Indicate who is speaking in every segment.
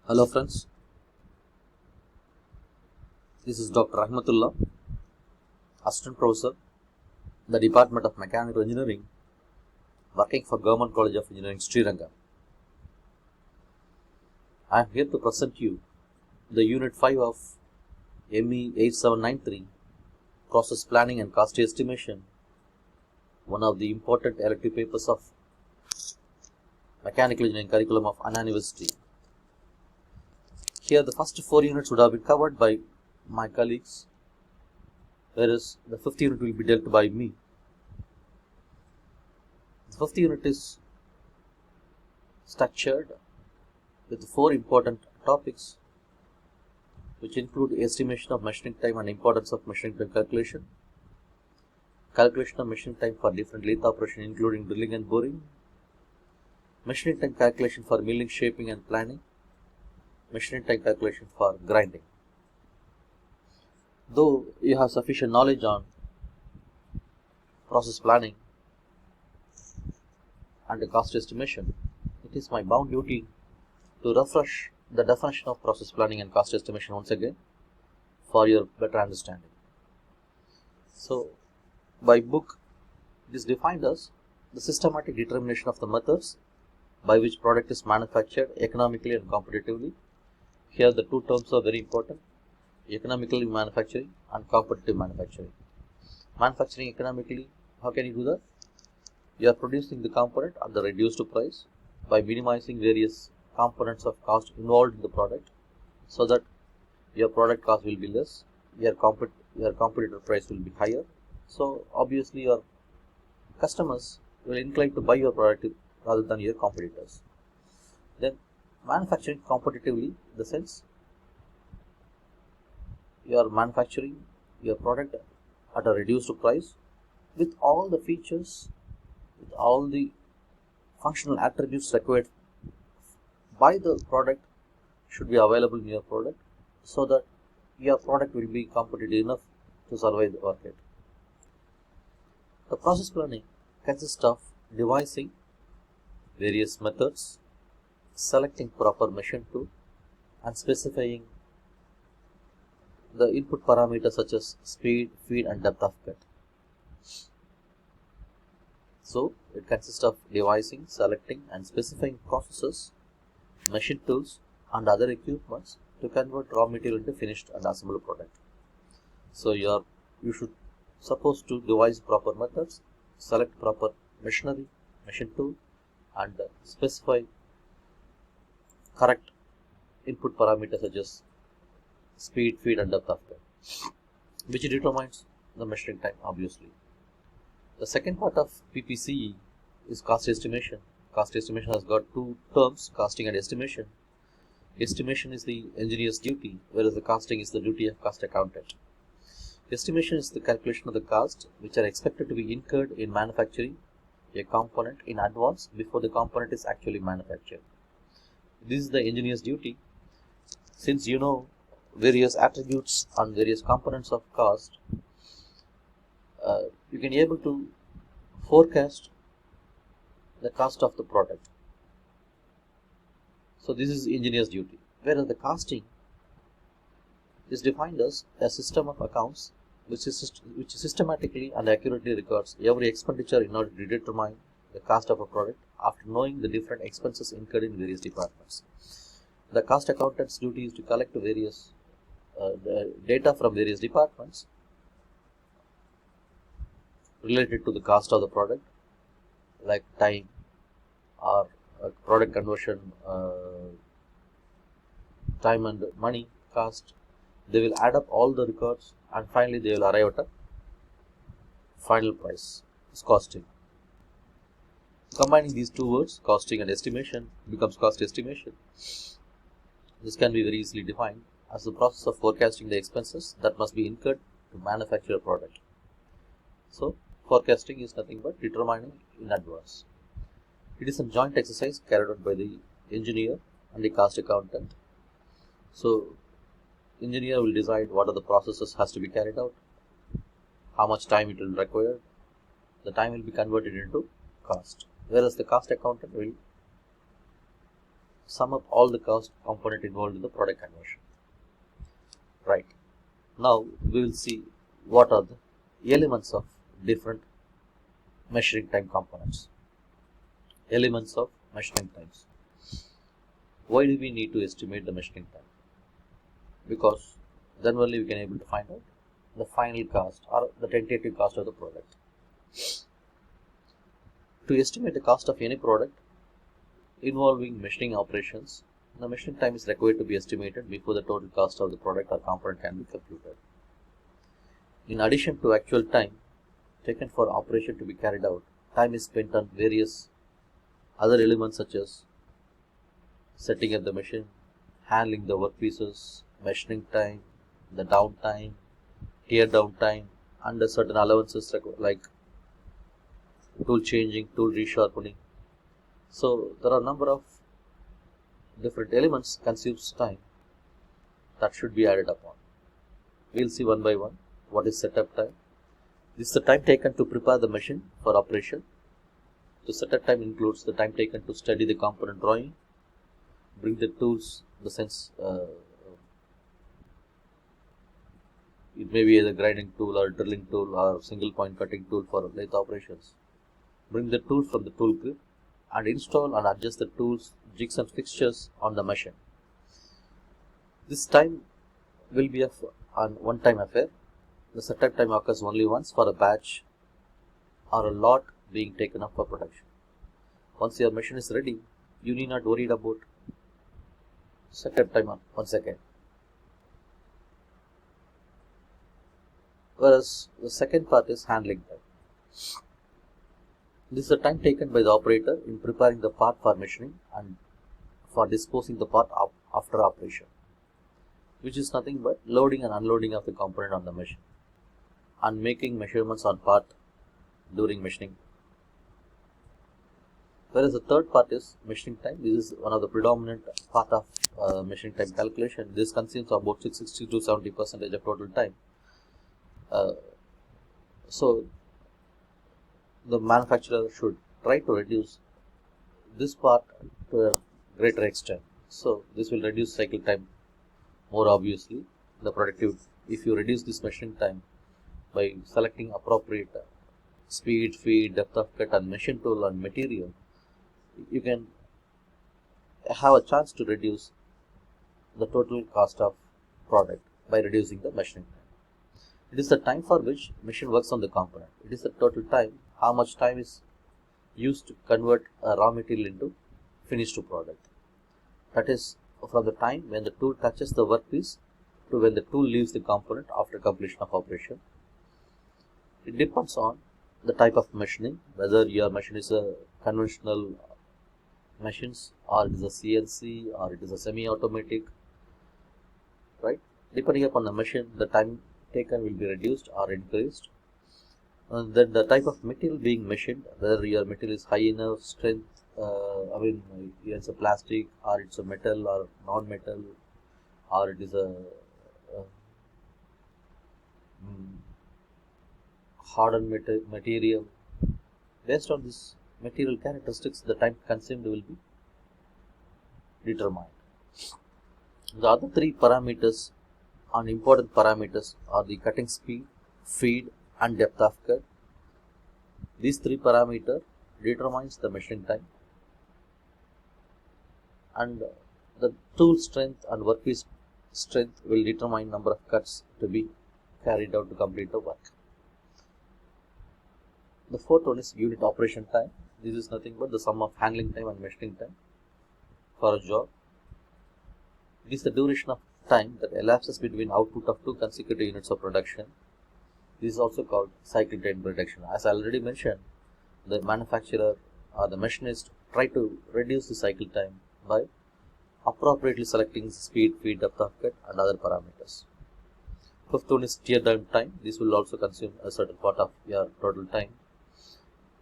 Speaker 1: Hello friends, this is Dr. Rahmatullah, Assistant Professor, the Department of Mechanical Engineering, working for Government College of Engineering, Srirangam. I am here to present you the Unit 5 of ME 8793, Process Planning and Cost Estimation, one of the important elective papers of Mechanical Engineering curriculum of Anna University. Here the first 4 units would have been covered by my colleagues, whereas the 5th unit will be dealt by me. The 5th unit is structured with 4 important topics, which include estimation of machining time and importance of machining time calculation, calculation of machining time for different lathe operation including drilling and boring, machining time calculation for milling, shaping and planning, machining time calculation for grinding. Though you have sufficient knowledge on process planning and cost estimation, it is my bound duty to refresh the definition of process planning and cost estimation once again for your better understanding. So, by book, it is defined as the systematic determination of the methods by which product is manufactured economically and competitively. Here the two terms are very important: economically manufacturing and competitive manufacturing. Manufacturing economically, how can you do that? You are producing the component at the reduced price by minimizing various components of cost involved in the product, so that your product cost will be less, your competitor price will be higher. So obviously your customers will incline to buy your product rather than your competitors. Then manufacturing competitively, in the sense you are manufacturing your product at a reduced price with all the features, with all the functional attributes required by the product should be available in your product, so that your product will be competitive enough to survive the market. The process planning consists of devising various methods, selecting proper machine tool, and specifying the input parameters such as speed, feed, and depth of cut. So it consists of devising, selecting, and specifying processes, machine tools, and other equipments to convert raw material into finished and assembled product. So you should supposed to devise proper methods, select proper machinery, machine tool, and specify correct input parameters such as speed, feed, and depth of cut, which determines the machining time, obviously. The second part of PPCE is cost estimation. Cost estimation has got two terms, costing and estimation. Estimation is the engineer's duty, whereas the costing is the duty of cost accountant. Estimation is the calculation of the cost which are expected to be incurred in manufacturing a component in advance before the component is actually manufactured. This is the engineer's duty. Since you know various attributes and various components of cost, you can be able to forecast the cost of the product. So this is engineer's duty. Whereas the costing is defined as a system of accounts which systematically and accurately records every expenditure in order to determine the cost of a product after knowing the different expenses incurred in various departments. The cost accountant's duty is to collect various the data from various departments related to the cost of the product, like time or product conversion, time and money cost. They will add up all the records and finally they will arrive at a final price. It's costing. Combining these two words, costing and estimation, becomes cost estimation. This can be very easily defined as the process of forecasting the expenses that must be incurred to manufacture a product. So forecasting is nothing but determining in advance. It is a joint exercise carried out by the engineer and the cost accountant. So engineer will decide what are the processes has to be carried out, how much time it will require. The time will be converted into cost, whereas the cost accountant will sum up all the cost component involved in the product conversion. Right. Now we will see what are the elements of different measuring time components. Elements of measuring times. Why do we need to estimate the measuring time? Because then only we can able to find out the final cost or the tentative cost of the product. To estimate the cost of any product involving machining operations, the machining time is required to be estimated before the total cost of the product or component can be computed. In addition to actual time taken for operation to be carried out, time is spent on various other elements such as setting up the machine, handling the workpieces, machining time, the downtime, tear down time, and certain allowances like tool changing, tool resharpening. So there are a number of different elements consumes time that should be added upon. We'll see one by one. What is setup time? This is the time taken to prepare the machine for operation. The setup time includes the time taken to study the component drawing, bring the tools, it may be a grinding tool or drilling tool or single point cutting tool for lathe operations. Bring the tool from the tool crib and install and adjust the tools, jigs and fixtures on the machine. This time will be a one-time affair. The setup time occurs only once for a batch or a lot being taken up for production. Once your machine is ready, you need not worry about setup time once again. Whereas the second part is handling time. This is the time taken by the operator in preparing the part for machining and for disposing the part after operation, which is nothing but loading and unloading of the component on the machine and making measurements on part during machining. Whereas the third part is machining time. This is one of the predominant part of machining time calculation. This consumes about 60 to 70% of total time. So the manufacturer should try to reduce this part to a greater extent. So this will reduce cycle time more obviously. The productive, if you reduce this machining time by selecting appropriate speed, feed, depth of cut and machine tool and material, you can have a chance to reduce the total cost of product by reducing the machining time. It is the time for which machine works on the component. It is the total time, how much time is used to convert a raw material into finished product. That is from the time when the tool touches the workpiece to when the tool leaves the component after completion of operation. It depends on the type of machining, whether your machine is a conventional machines or it is a CNC or it is a semi-automatic, right? Depending upon the machine, the time taken will be reduced or increased. And then the type of material being machined, whether your material is high enough strength, it's a plastic or it's a metal or non-metal, or it is a hardened material. Based on this material characteristics, the time consumed will be determined. The other three parameters and important parameters are the cutting speed, feed and depth of cut. These three parameters determines the machining time, and the tool strength and workpiece strength will determine number of cuts to be carried out to complete the work. The fourth one is unit operation time. This is nothing but the sum of handling time and machining time for a job. It is the duration of time that elapses between output of two consecutive units of production. This is also called cycle time reduction. As I already mentioned, the manufacturer or the machinist try to reduce the cycle time by appropriately selecting speed, feed, depth of cut and other parameters. Fifth one is tear down time. This will also consume a certain part of your total time.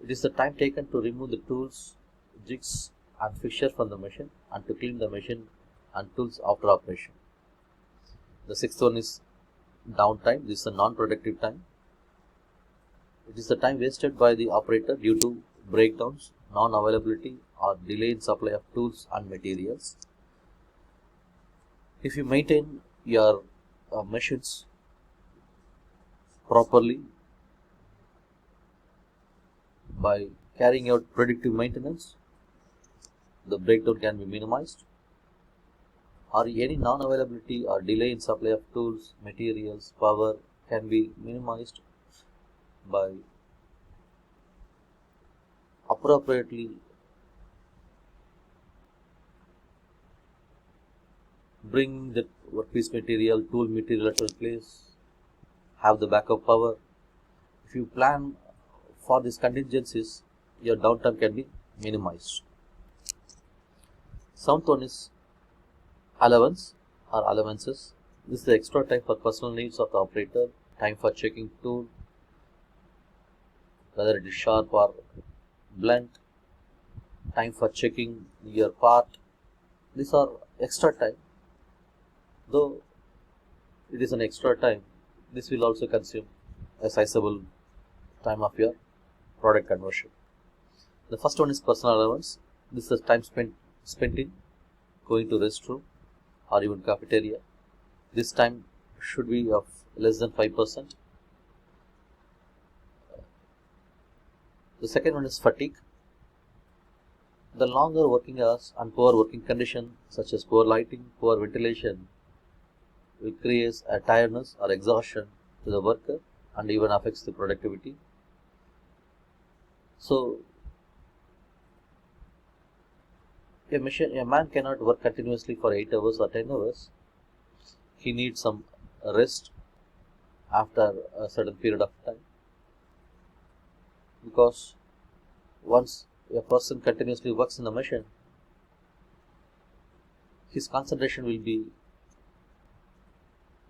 Speaker 1: It is the time taken to remove the tools, jigs and fixtures from the machine and to clean the machine and tools after operation. The sixth one is downtime. This is a non-productive time. It is the time wasted by the operator due to breakdowns, non-availability or delay in supply of tools and materials. If you maintain your machines properly by carrying out predictive maintenance, the breakdown can be minimized, or any non-availability or delay in supply of tools, materials, power can be minimized by appropriately bring the workpiece material, tool material at a place, have the backup power. If you plan for these contingencies, your downtime can be minimized. Seventh one is allowance or allowances. This is the extra time for personal needs of the operator, time for checking tool, whether it is sharp or blunt, time for checking your part. These are extra time. Though it is an extra time, this will also consume a sizable time of your product conversion. The first one is personal allowance. This is time spent in going to restroom or even cafeteria. This time should be of less than 5%. The second one is fatigue. The longer working hours and poor working condition, such as poor lighting, poor ventilation, will create a tiredness or exhaustion to the worker and even affects the productivity. So, a man cannot work continuously for 8 hours or 10 hours. He needs some rest after a certain period of time, because once a person continuously works in the machine, his concentration will be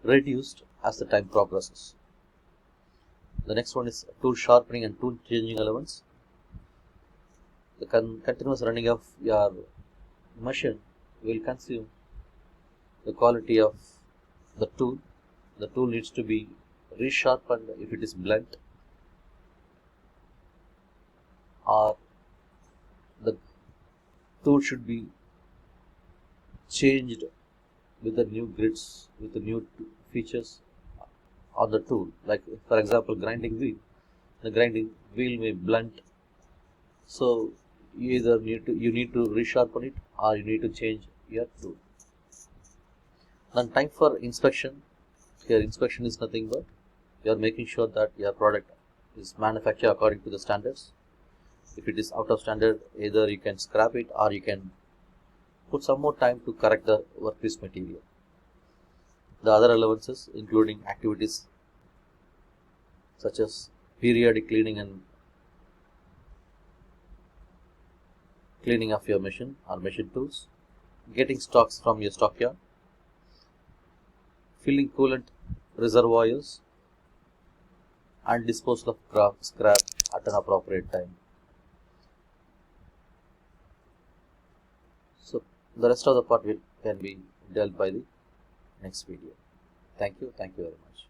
Speaker 1: reduced as the time progresses. The next one is tool sharpening and tool changing allowance. The continuous running of your machine will consume the quality of the tool. The tool needs to be resharpened if it is blunt, or the tool should be changed with the new grids, with the new features on the tool. Like for example, grinding wheel. The grinding wheel may blunt, so you need to resharpen it, or you need to change your tool. Then time for inspection. Here inspection is nothing but you are making sure that your product is manufactured according to the standards. If it is out of standard, either you can scrap it or you can put some more time to correct the workpiece material. The other allowances including activities such as periodic cleaning of your machine or machine tools, getting stocks from your stockyard, filling coolant reservoirs, and disposal of scrap at an appropriate time. So the rest of the part can be dealt by the next video. Thank you very much.